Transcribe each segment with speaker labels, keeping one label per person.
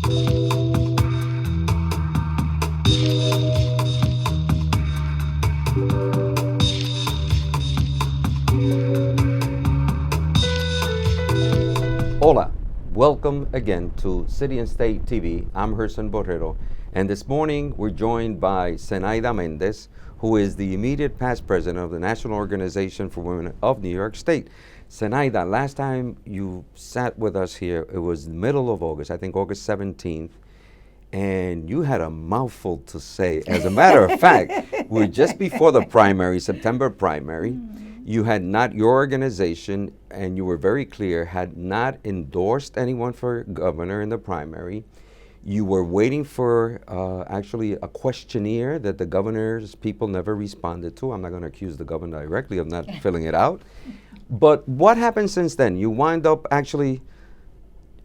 Speaker 1: Hola, welcome again to City and State TV. I'm Gerson Borrero, and this morning we're joined by Zenaida Mendez, who is the immediate past president of the National Organization for Women of New York State. Zenaida, last time you sat with us here, it was the middle of August, I think August 17th, and you had a mouthful to say. As a matter of fact, we're just before the primary, September primary. You had not, your organization, and you were very clear, had not endorsed anyone for governor in the primary. You were waiting for actually a questionnaire that the governor's people never responded to. I'm not going to accuse the governor directly of not filling it out. But what happened since then? You wind up actually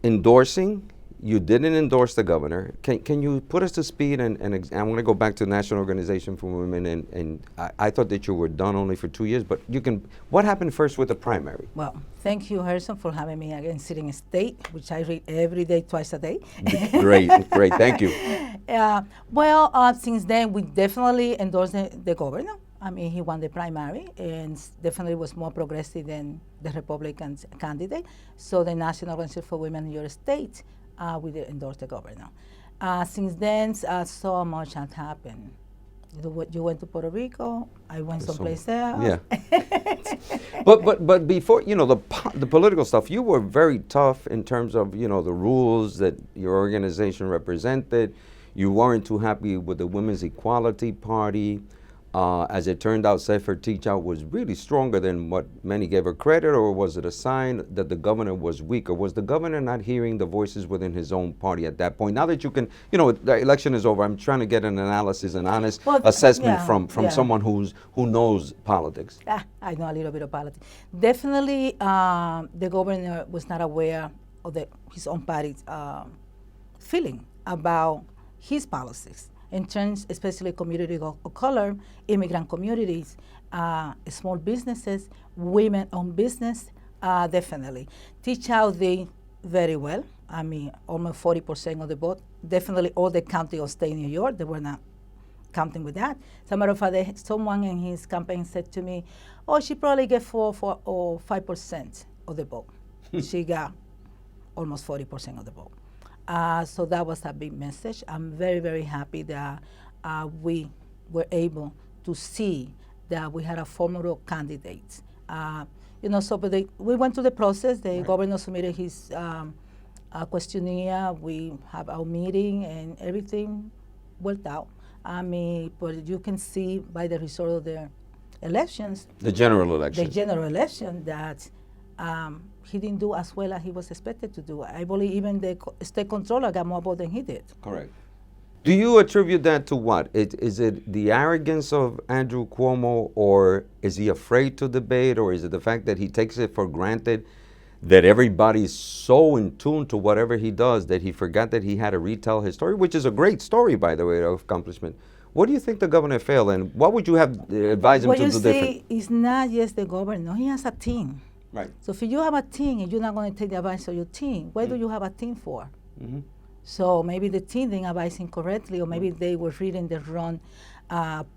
Speaker 1: endorsing. You didn't endorse the governor. Can you put us to speed? And I want to go back to the National Organization for Women. And I thought that you were done only for 2 years. But you can. What happened first with the primary?
Speaker 2: Well, thank you, Gerson, for having me again, Sitting in State, which I read every day, twice a day.
Speaker 1: Great. Thank you.
Speaker 2: Since then, we definitely endorsed the governor. I mean, he won the primary and definitely was more progressive than the Republican candidate. So the National Organization for Women in New York State, we did endorse the governor. Since then, so much had happened. You went to Puerto Rico. I went someplace else.
Speaker 1: Yeah. but before, the political stuff, you were very tough in terms of, the rules that your organization represented. You weren't too happy with the Women's Equality Party. As it turned out, Sefer Teachout was really stronger than what many gave her credit, or was it a sign that the governor was weak, or was the governor not hearing the voices within his own party at that point? Now that you can, the election is over, I'm trying to get an analysis, an honest assessment from someone who knows politics.
Speaker 2: I know a little bit of politics. Definitely, the governor was not aware of his own party's feeling about his policies. In terms, especially community of color, immigrant communities, small businesses, women-owned business, definitely. Teachout did very well. I mean, almost 40% of the vote. Definitely all the county of state New York, they were not counting with that. As a matter of fact, someone in his campaign said to me, she probably get 4 or 5% of the vote. She got almost 40% of the vote. So that was a big message. I'm very, very happy that we were able to see that we had a formidable candidate. We went through the process. The governor submitted his questionnaire. We have our meeting, and everything worked out. I mean, but you can see by the result of the elections.
Speaker 1: The general election.
Speaker 2: The general election that he didn't do as well as he was expected to do. I believe even the state controller got more votes than he did.
Speaker 1: Correct. Do you attribute that to what? Is it the arrogance of Andrew Cuomo, or is he afraid to debate, or is it the fact that he takes it for granted that everybody's so in tune to whatever he does that he forgot that he had to retell his story, which is a great story, by the way, of accomplishment. What do you think the governor failed, and what would you have advised him to do different?
Speaker 2: Well, you see, it's not just the governor. He has a team.
Speaker 1: Right.
Speaker 2: So if you have a team and you're not going to take the advice of your team, what do you have a team for?
Speaker 1: Mm-hmm.
Speaker 2: So maybe the team didn't advise him correctly, or maybe they were reading the wrong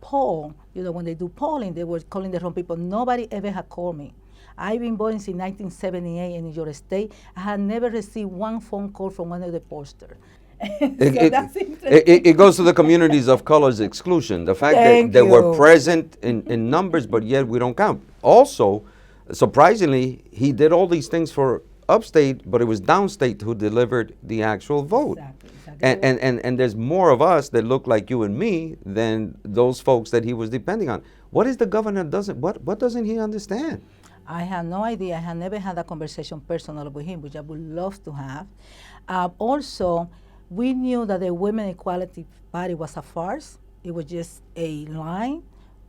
Speaker 2: poll. When they do polling, they were calling the wrong people. Nobody ever had called me. I've been voting since 1978 in New York State. I had never received one phone call from one of the posters.
Speaker 1: It goes to the communities of color's exclusion. The fact that they were present in numbers, but yet we don't count. Also, surprisingly, he did all these things for upstate, but it was downstate who delivered the actual vote. Exactly. And there's more of us that look like you and me than those folks that he was depending on. What is the governor what doesn't he understand?
Speaker 2: I have no idea. I have never had a conversation personally with him, which I would love to have. Also, we knew that the Women Equality Party was a farce. It was just a line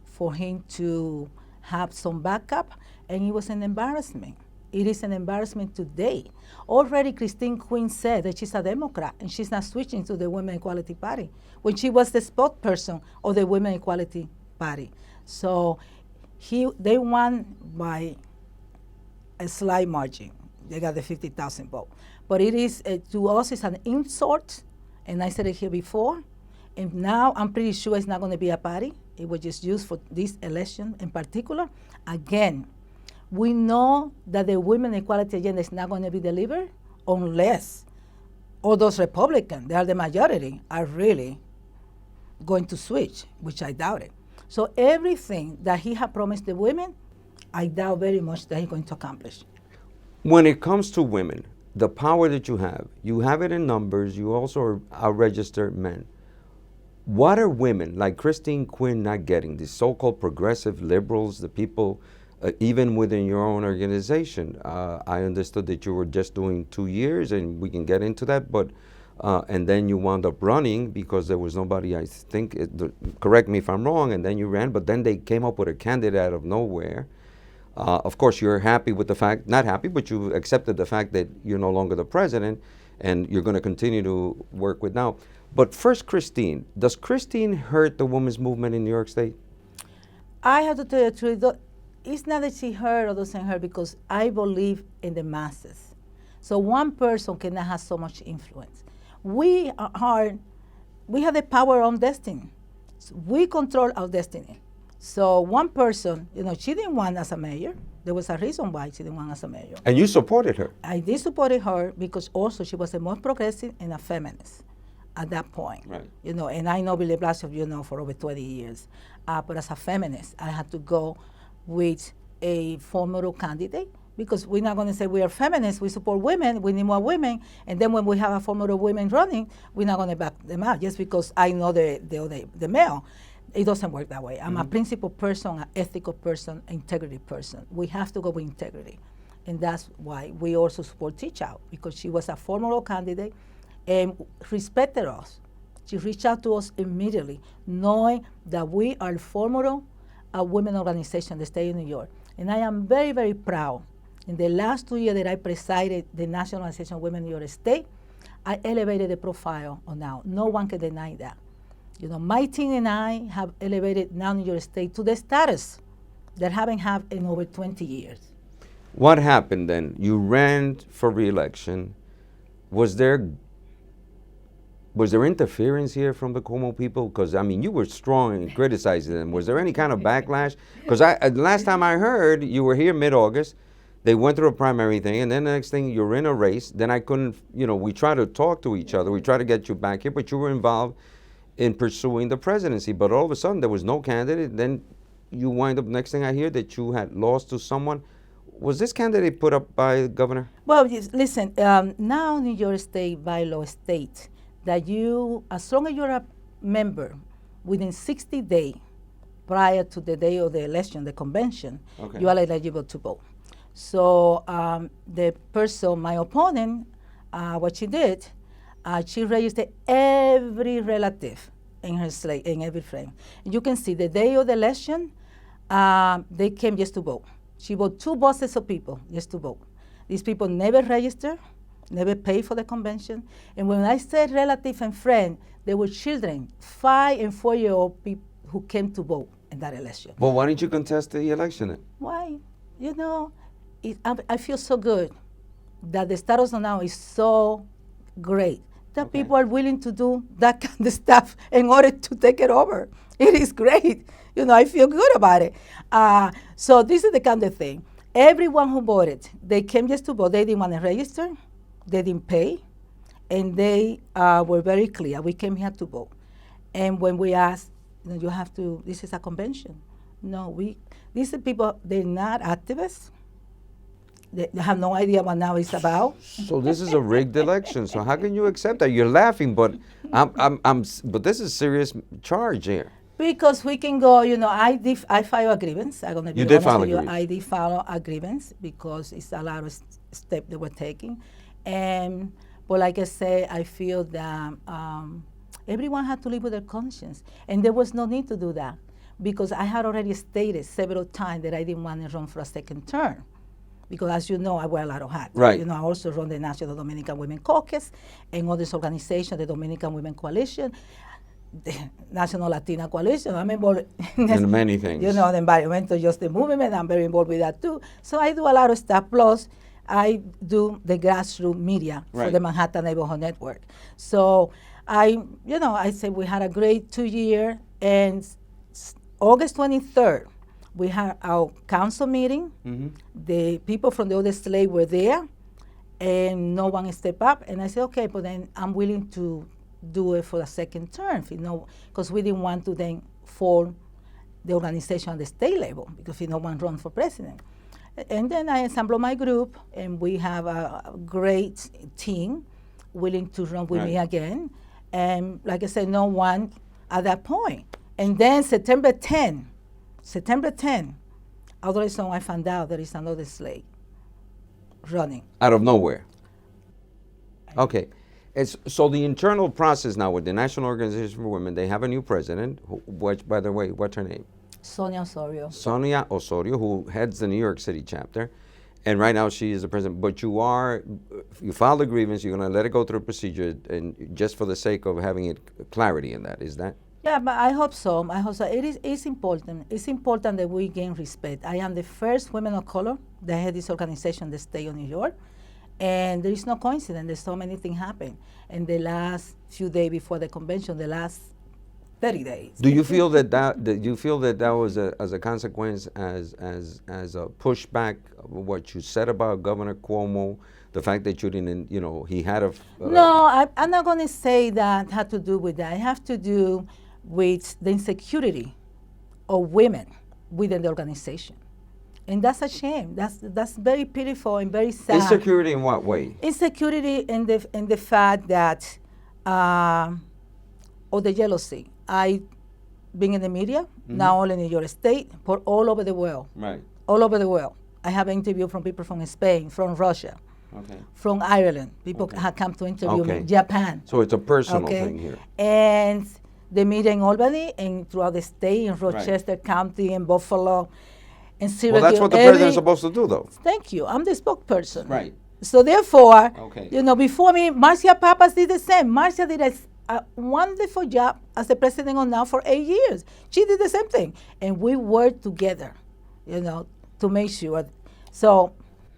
Speaker 2: for him to have some backup, and it was an embarrassment. It is an embarrassment today. Already Christine Quinn said that she's a Democrat and she's not switching to the Women Equality Party when she was the spokesperson of the Women Equality Party. So they won by a slight margin. They got the 50,000 vote. But it is, to us, it's an insult, and I said it here before. And now I'm pretty sure it's not going to be a party. It was just used for this election in particular. Again, we know that the women equality agenda is not going to be delivered unless all those Republicans, they are the majority, are really going to switch, which I doubt it. So everything that he had promised the women, I doubt very much that he's going to accomplish.
Speaker 1: When it comes to women, the power that you have it in numbers, you also are registered men. What are women like Christine Quinn not getting? The so-called progressive liberals, the people, even within your own organization. I understood that you were just doing 2 years, and we can get into that, but and then you wound up running because there was nobody, I think, correct me if I'm wrong, and then you ran, but then they came up with a candidate out of nowhere. Of course, you're happy with the fact, not happy, but you accepted the fact that you're no longer the president and you're going to continue to work with now. But first, Christine, does Christine hurt the women's movement in New York State?
Speaker 2: I have to tell you the truth. It's not that she hurt or doesn't hurt, because I believe in the masses. So one person cannot have so much influence. We have the power on destiny. So we control our destiny. So one person, she didn't want as a mayor. There was a reason why she didn't want as a mayor.
Speaker 1: And you supported her.
Speaker 2: I did support her because also she was the most progressive and a feminist at that point.
Speaker 1: Right.
Speaker 2: And I know Billy Blasio, for over 20 years. But as a feminist, I had to go with a formidable candidate, because we're not going to say we are feminists, we support women, we need more women, and then when we have a formidable women running, we're not going to back them out just because I know the male. It doesn't work that way. I'm a principled person, an ethical person, integrity person. We have to go with integrity. And that's why we also support Teach Out, because she was a formidable candidate and respected us. She reached out to us immediately, knowing that we are formidable women organization in the state of New York. And I am very, very proud. In the last 2 years that I presided the National Organization of Women in New York State, I elevated the profile on now. No one can deny that. My team and I have elevated now New York State to the status that haven't had in over 20 years.
Speaker 1: What happened then? You ran for re-election. Was there interference here from the Cuomo people? Because, you were strong in criticizing them. Was there any kind of backlash? Because last time I heard, you were here mid-August. They went through a primary thing, and then the next thing, you're in a race. Then I couldn't, we tried to talk to each other. We tried to get you back here, but you were involved in pursuing the presidency. But all of a sudden, there was no candidate. Then you wind up, next thing I hear, that you had lost to someone. Was this candidate put up by the governor?
Speaker 2: Well, listen, now New York State bylaw states that you, as long as you're a member, within 60 days prior to the day of the election, the convention, you are eligible to vote. So the person, my opponent, what she did, she registered every relative in her slate, in every frame. You can see the day of the election, they came just to vote. She bought 2 buses of people just to vote. These people never registered, never paid for the convention. And when I said relative and friend, they were children, 5 and 4-year-old people who came to vote in that election.
Speaker 1: Well, why didn't you contest the election then?
Speaker 2: Why? I feel so good that the status of now is so great that people are willing to do that kind of stuff in order to take it over. It is great. I feel good about it. So this is the kind of thing. Everyone who voted, they came just to vote. They didn't want to register. They didn't pay. And they were very clear. We came here to vote. And when we asked, you have to, this is a convention. No, these are people, they're not activists. They have no idea what now it's about.
Speaker 1: So this is a rigged election. So how can you accept that? You're laughing, but but this is serious charge here.
Speaker 2: Because we can go, I filed a grievance. I'm going to be
Speaker 1: You did
Speaker 2: honest
Speaker 1: file a
Speaker 2: with you.
Speaker 1: grievance.
Speaker 2: I did file a grievance because it's a lot of steps they were taking. But like I say, I feel that everyone had to live with their conscience. And there was no need to do that because I had already stated several times that I didn't want to run for a second term. Because as you know, I wear a lot of hats.
Speaker 1: Right.
Speaker 2: I also run the National Dominican Women Caucus and all this organization, the Dominican Women Coalition, the National Latina Coalition. I'm involved
Speaker 1: in many things.
Speaker 2: The environmental justice movement, I'm very involved with that too. So I do a lot of stuff. Plus, I do the grassroots media for
Speaker 1: Right.
Speaker 2: the Manhattan Neighborhood Network. So I said we had a great 2 year, and August 23rd, we had our council meeting.
Speaker 1: Mm-hmm.
Speaker 2: The people from the other slate were there, and no one stepped up. And I said, okay, but then I'm willing to do it for a second term, because we didn't want to then form the organization at the state level, because no one run for president. And then I assembled my group, and we have a great team willing to run with me
Speaker 1: Right.
Speaker 2: again. And like I said, no one at that point. And then September 10, all of a sudden I found out there is another slate running.
Speaker 1: Out of nowhere. Okay. So the internal process now with the National Organization for Women, they have a new president, which, by the way, what's her name?
Speaker 2: Sonia Osorio.
Speaker 1: Sonia Osorio, who heads the New York City chapter. And right now she is the president. But you filed a grievance, you're going to let it go through a procedure, and just for the sake of having it clarity in that, is that?
Speaker 2: Yeah, but I hope so. It's important. It's important that we gain respect. I am the first woman of color that had this organization in the state of New York. And there is no coincidence. There's so many things happen in the last few days before the convention, the last 30 days.
Speaker 1: Do you feel that was as a consequence, as a pushback of what you said about Governor Cuomo, the fact that you didn't, he had a
Speaker 2: No, I'm not going to say that had to do with that. It has to do with the insecurity of women within the organization. And that's a shame. That's very pitiful and very sad.
Speaker 1: insecurity in what way?
Speaker 2: Insecurity in the fact that, or the jealousy. I've been in the media, not only in New York State, but all over the world.
Speaker 1: Right.
Speaker 2: All over the world. I have interviewed from people from Spain, from Russia,
Speaker 1: Okay.
Speaker 2: from Ireland. People
Speaker 1: Okay.
Speaker 2: have come to interview
Speaker 1: Okay.
Speaker 2: me. Japan.
Speaker 1: So it's a personal
Speaker 2: Okay.
Speaker 1: thing here.
Speaker 2: And the media in Albany and throughout the state, in Rochester County, in Buffalo, in Syracuse.
Speaker 1: Well, that's what the president's supposed to do, though.
Speaker 2: Thank you. I'm the spokesperson.
Speaker 1: Right.
Speaker 2: So therefore,
Speaker 1: Okay.
Speaker 2: before me, Marcia Papas did the same. Marcia did a wonderful job as the president of now for 8 years. She did the same thing. And we worked together, to make sure. So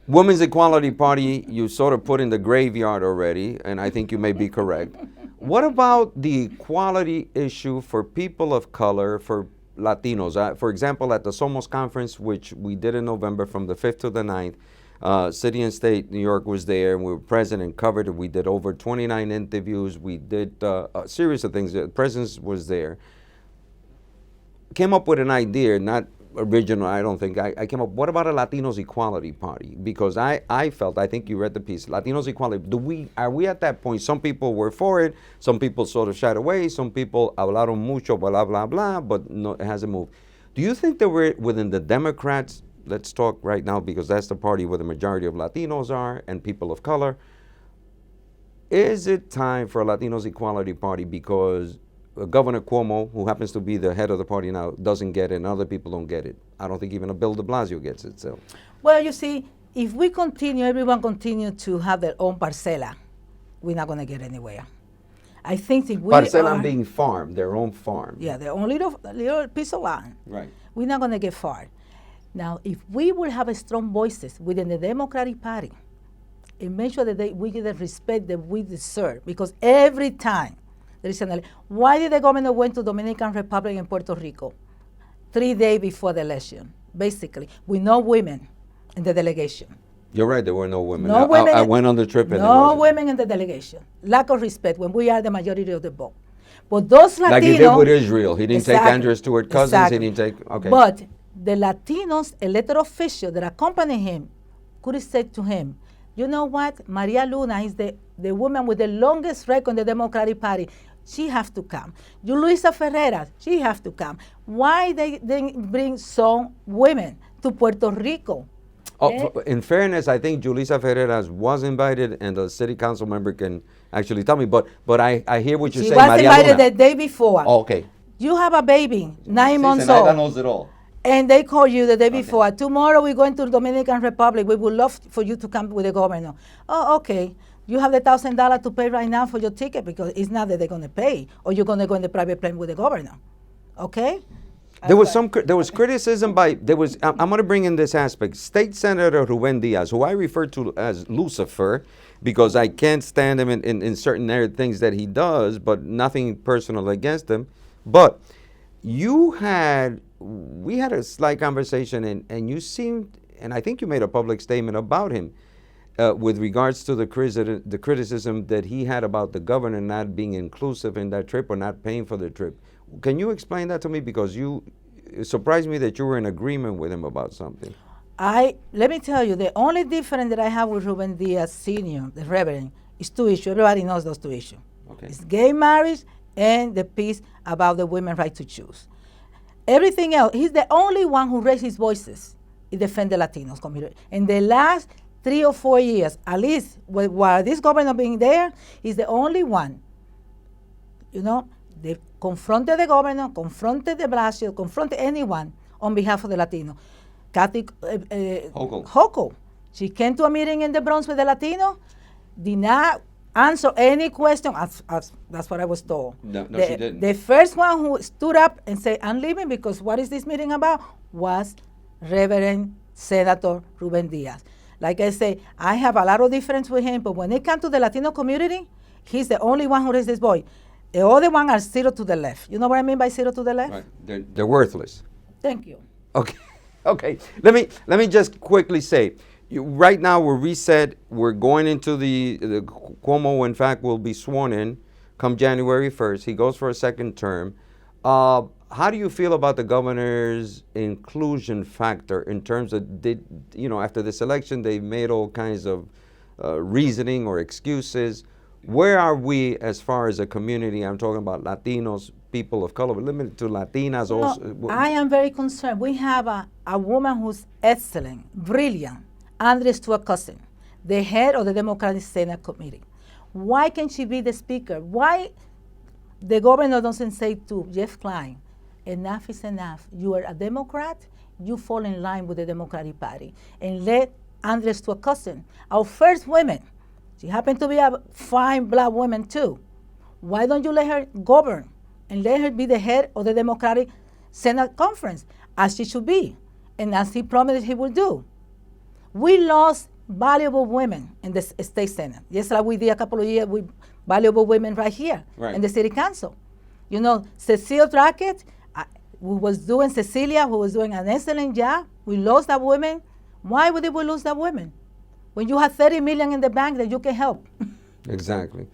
Speaker 1: Women's Equality Party, you sort of put in the graveyard already, and I think you may be correct. What about the equality issue for people of color, for Latinos? For example, at the Somos Conference, which we did in November from the 5th to the 9th, City and State, New York was there, and we were present and covered it. We did over 29 interviews. We did a series of things. The president was there. Came up with an idea, not original, I don't think. I came up, what about a Latinos Equality Party? Because I felt, I think you read the piece, Latinos Equality, are we at that point? Some people were for it, some people sort of shied away, some people hablaron mucho, blah, blah, blah, but no, it hasn't moved. Do you think that we're within the Democrats, let's talk right now because that's the party where the majority of Latinos are and people of color, is it time for a Latinos Equality Party because Governor Cuomo, who happens to be the head of the party now, doesn't get it and other people don't get it? I don't think even a Bill de Blasio gets it. So,
Speaker 2: well, you see, if we continue, everyone continue to have their own parcela, we're not going to get anywhere. I think if we
Speaker 1: parcela being farm, their own farm.
Speaker 2: Yeah, their own little piece of land.
Speaker 1: Right.
Speaker 2: We're not going to get far. Now, if we will have a strong voices within the Democratic Party and make sure that we get the respect that we deserve, because every time there is an why did the governor went to Dominican Republic and Puerto Rico 3 days before the election? Basically, with no women in the delegation.
Speaker 1: You're right, there were no women.
Speaker 2: No women.
Speaker 1: I went on the trip and
Speaker 2: no women in the delegation. Lack of respect when we are the majority of the vote. But those Latinos,
Speaker 1: like he did with Israel, he didn't take
Speaker 2: Exactly.
Speaker 1: Andrew Stewart Cousins.
Speaker 2: Exactly.
Speaker 1: He didn't take. Okay.
Speaker 2: But the Latinos elected officials that accompany him could have said to him, you know what, Maria Luna is the woman with the longest record in the Democratic Party. She has to come. Luisa Ferreira, she has to come. Why they bring some women to Puerto Rico?
Speaker 1: In fairness, I think Julissa Ferreras was invited, and the city council member can actually tell me. But I hear what you're
Speaker 2: She
Speaker 1: saying.
Speaker 2: was
Speaker 1: Maria
Speaker 2: invited
Speaker 1: Luna.
Speaker 2: the day before.
Speaker 1: Oh, okay.
Speaker 2: You have a baby, 9 months
Speaker 1: Zenaida
Speaker 2: old.
Speaker 1: knows it all.
Speaker 2: And they call you the day before. Tomorrow we're going to the Dominican Republic. We would love for you to come with the governor. Oh, okay. You have the $1,000 to pay right now for your ticket because it's not that they're going to pay, or you're going to go in the private plane with the governor. Okay?
Speaker 1: There was criticism I'm going to bring in this aspect. State Senator Ruben Diaz, who I refer to as Lucifer, because I can't stand him in certain things that he does, but nothing personal against him. But we had a slight conversation, and you seemed, and I think you made a public statement about him with regards to the criticism that he had about the governor not being inclusive in that trip or not paying for the trip. Can you explain that to me? Because it surprised me that you were in agreement with him about something.
Speaker 2: Let me tell you, the only difference that I have with Ruben Diaz Sr., the Reverend, is two issues. Everybody knows those two issues.
Speaker 1: Okay.
Speaker 2: It's gay marriage and the piece about the women's right to choose. Everything else, he's the only one who raised his voices in defend the Latinos community. In the last 3 or 4 years, at least while this governor being there, he's the only one. They confronted the governor, confronted de Blasio, confronted anyone on behalf of the Latino. Kathy Hochul, she came to a meeting in the Bronx with the Latino, did not answer any question, that's what I was told.
Speaker 1: No, she didn't.
Speaker 2: The first one who stood up and said, I'm leaving because what is this meeting about, was Reverend Senator Ruben Diaz. Like I say, I have a lot of difference with him, but when it comes to the Latino community, he's the only one who raised his voice. The other one are zero to the left. You know what I mean by zero to the left?
Speaker 1: Right. They're worthless.
Speaker 2: Thank you.
Speaker 1: Okay. Okay. Let me just quickly say, right now we're reset. We're going into the Cuomo, in fact, will be sworn in come January 1st. He goes for a second term. How do you feel about the governor's inclusion factor in terms of, after this election, they made all kinds of reasoning or excuses. Where are we as far as a community? I'm talking about Latinos, people of color, but limited to Latinas also.
Speaker 2: I am very concerned. We have a woman who's excellent, brilliant, Andres to a cousin, the head of the Democratic Senate Committee. Why can't she be the speaker? Why the governor doesn't say to Jeff Klein, enough is enough. You are a Democrat, you fall in line with the Democratic Party. And let Andres to a cousin, our first woman, she happened to be a fine black woman too. Why don't you let her govern and let her be the head of the Democratic Senate Conference, as she should be, and as he promised he would do? We lost valuable women in the state Senate. Just like we did a couple of years with valuable women right here in the city council. Cecile Drackett, who was doing an excellent job. We lost that woman. Why would we lose that woman? When you have 30 million in the bank that you can help.
Speaker 1: Exactly.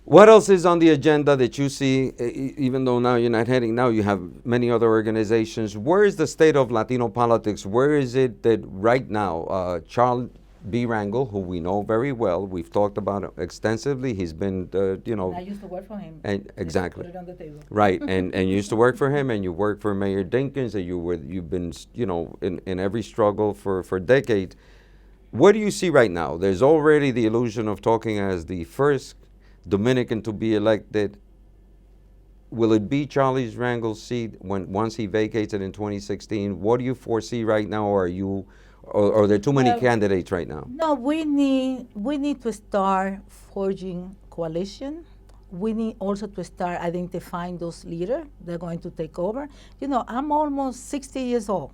Speaker 1: What else is on the agenda that you see, even though now you're not heading, now you have many other organizations? Where is the state of Latino politics? Where is it that right now, Charles B. Rangel, who we know very well, we've talked about it extensively, he's been,
Speaker 2: I used to work for him.
Speaker 1: And exactly.
Speaker 2: Put it on the table.
Speaker 1: Right, and you used to work for him, and you worked for Mayor Dinkins, and you've been, in every struggle for decades. What do you see right now? There's already the illusion of talking as the first Dominican to be elected. Will it be Charlie Rangel's seat once he vacates it in 2016? What do you foresee right now? Or are there too many candidates right now? No,
Speaker 2: we need to start forging coalition. We need also to start identifying those leaders that are going to take over. I'm almost 60 years old.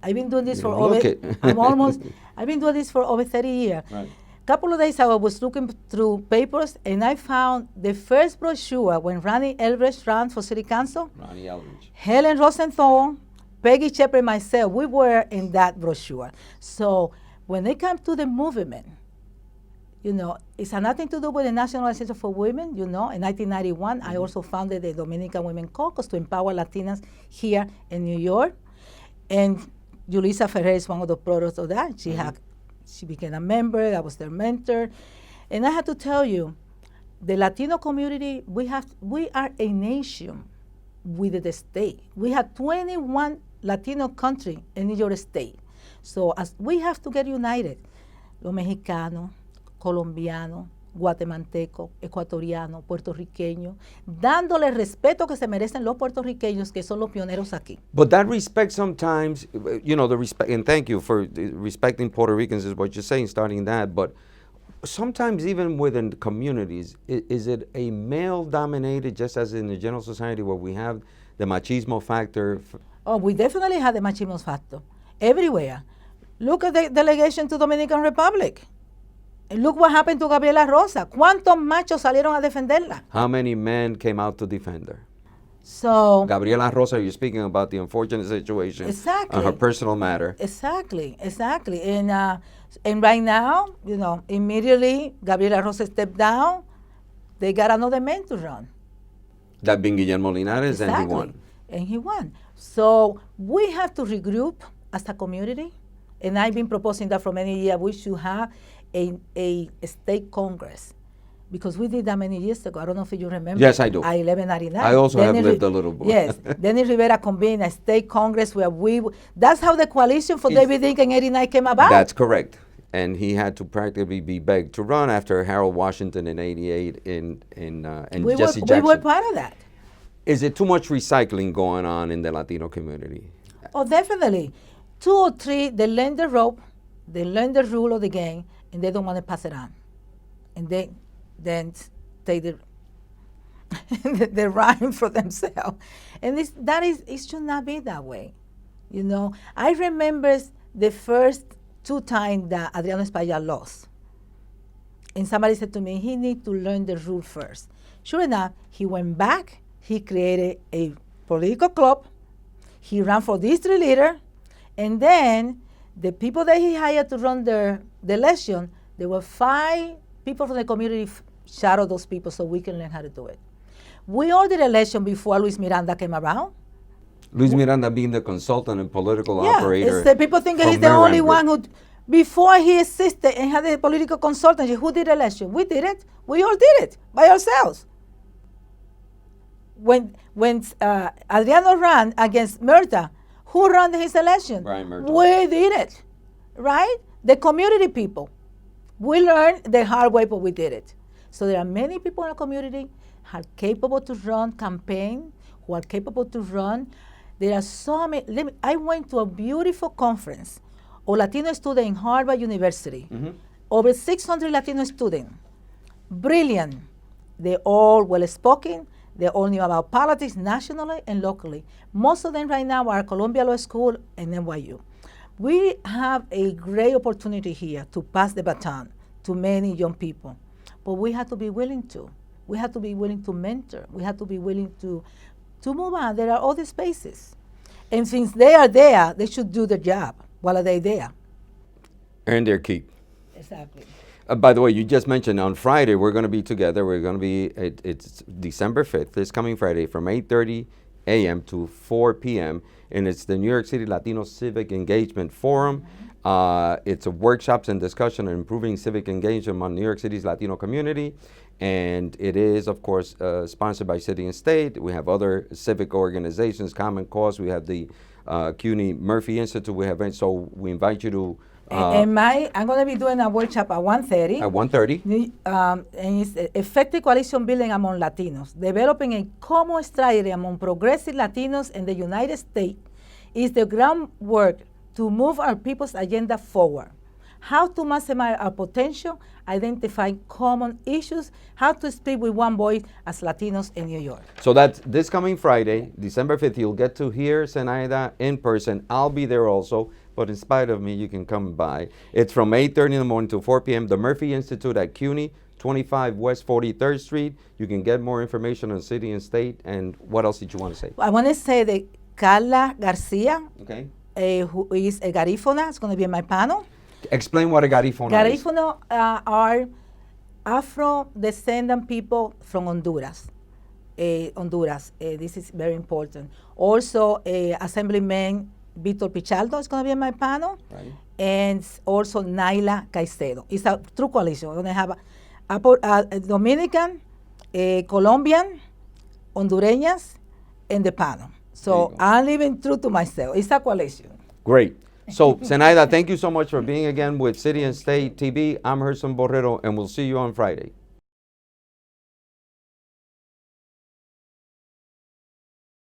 Speaker 2: I've been doing this for I've been doing this for over 30 years.
Speaker 1: Right.
Speaker 2: A couple of days ago, I was looking through papers, and I found the first brochure when Ronnie Elbrecht ran for city council.
Speaker 1: Ronnie Elbrecht.
Speaker 2: Helen Rosenthal, Peggy Shepard, and myself, we were in that brochure. So when it comes to the movement, it's nothing to do with the National Association for Women. In 1991, I also founded the Dominican Women Caucus to empower Latinas here in New York. And Julissa Ferrer is one of the products of that. She became a member. I was their mentor. And I have to tell you, the Latino community, we are a nation with the state. We have 21 Latino countries in New York State. So as we have to get united, los mexicanos, colombianos, guatemalteco, ecuatoriano, puertorriqueño, dándole respeto que se merecen los puertorriqueños que son los pioneros aquí.
Speaker 1: But that respect sometimes, the respect, and thank you for respecting Puerto Ricans is what you're saying, starting that, but sometimes even within communities, is it a male-dominated, just as in the general society where we have the machismo factor?
Speaker 2: Oh, we definitely had the machismo factor everywhere. Look at the delegation to Dominican Republic. And look what happened to Gabriela Rosa. ¿Cuántos machos salieron a defenderla?
Speaker 1: How many men came out to defend her?
Speaker 2: So
Speaker 1: Gabriela Rosa, you're speaking about the unfortunate situation
Speaker 2: exactly
Speaker 1: on her personal matter.
Speaker 2: Exactly. And right now, immediately Gabriela Rosa stepped down. They got another man to run.
Speaker 1: That being Guillermo Linares,
Speaker 2: Exactly.
Speaker 1: and he won.
Speaker 2: And he won. So we have to regroup as a community. And I've been proposing that for many years. We should have a state congress. Because we did that many years ago. I don't know if you remember.
Speaker 1: Yes, I do.
Speaker 2: 1199.
Speaker 1: I also have lived a little bit.
Speaker 2: Yes. Denny Rivera convened a state congress where that's how the coalition for David Dink in 89 came about.
Speaker 1: That's correct. And he had to practically be begged to run after Harold Washington in 88 and Jesse Jackson.
Speaker 2: We were part of that.
Speaker 1: Is it too much recycling going on in the Latino community?
Speaker 2: Oh, definitely. 2 or 3, they learn the rope, they learn the rule of the game, and they don't want to pass it on. And they then take the rhyme for themselves. And it should not be that way. I remember the first 2 times that Adriano Espaillat lost. And somebody said to me, he needs to learn the rule first. Sure enough, he went back, he created a political club, he ran for district leader, and then the people that he hired to run the election, there were 5 people from the community shadow those people so we can learn how to do it. We all did election before Luis Miranda came around.
Speaker 1: Luis Miranda being the consultant and political operator.
Speaker 2: The people think he's the only one who, before he existed and had a political consultancy, who did election? We did it. We all did it by ourselves. When Adriano ran against Murta, who ran his election?
Speaker 1: Brian Murta.
Speaker 2: We did it, right? The community people. We learned the hard way, but we did it. So there are many people in the community who are capable to run campaign, who are capable to run. There are so many. I went to a beautiful conference of Latino students in Harvard University. Mm-hmm. Over 600 Latino students. Brilliant. They're all well-spoken. They all knew about politics nationally and locally. Most of them right now are Columbia Law School and NYU. We have a great opportunity here to pass the baton to many young people. But we have to be willing to. We have to be willing to mentor. We have to be willing to move on. There are other spaces. And since they are there, they should do the job while they're there.
Speaker 1: Earn their keep.
Speaker 2: Exactly.
Speaker 1: By the way, you just mentioned on Friday we're going to be together. We're going to be, it's December 5th, this coming Friday, from 8:30 a.m. to 4 p.m. And it's the New York City Latino Civic Engagement Forum. It's a workshops and discussion on improving civic engagement among New York City's Latino community. And it is, of course, sponsored by City and State. We have other civic organizations, Common Cause. We have the CUNY Murphy Institute. We have, so we invite you to I'm
Speaker 2: going to be doing a workshop at 1:30.
Speaker 1: At 1:30.
Speaker 2: And it's effective coalition building among Latinos. Developing a common strategy among progressive Latinos in the United States is the groundwork to move our people's agenda forward. How to maximize our potential, identify common issues, how to speak with one voice as Latinos in New York.
Speaker 1: So that's this coming Friday, December 5th. You'll get to hear Zenaida in person. I'll be there also. But in spite of me, you can come by. It's from 8:30 in the morning to 4 p.m. The Murphy Institute at CUNY, 25 West 43rd Street. You can get more information on City and State. And what else did you want to say?
Speaker 2: I want to say that Carla Garcia,
Speaker 1: okay,
Speaker 2: who is a Garifuna, is going to be in my panel.
Speaker 1: Explain what a Garifuna is.
Speaker 2: Garifuna are Afro-descendant people from Honduras. This is very important. Also, Assemblyman Víctor Pichardo is going to be in my panel, right. And also Naila Caicedo. It's a true coalition. We're going to have a Dominican, Colombian, Hondureñas, in the panel. So I'm living true to myself. It's a coalition.
Speaker 1: Great. So, Zenaida, thank you so much for being again with City and State TV. I'm Gerson Borrero, and we'll see you on Friday.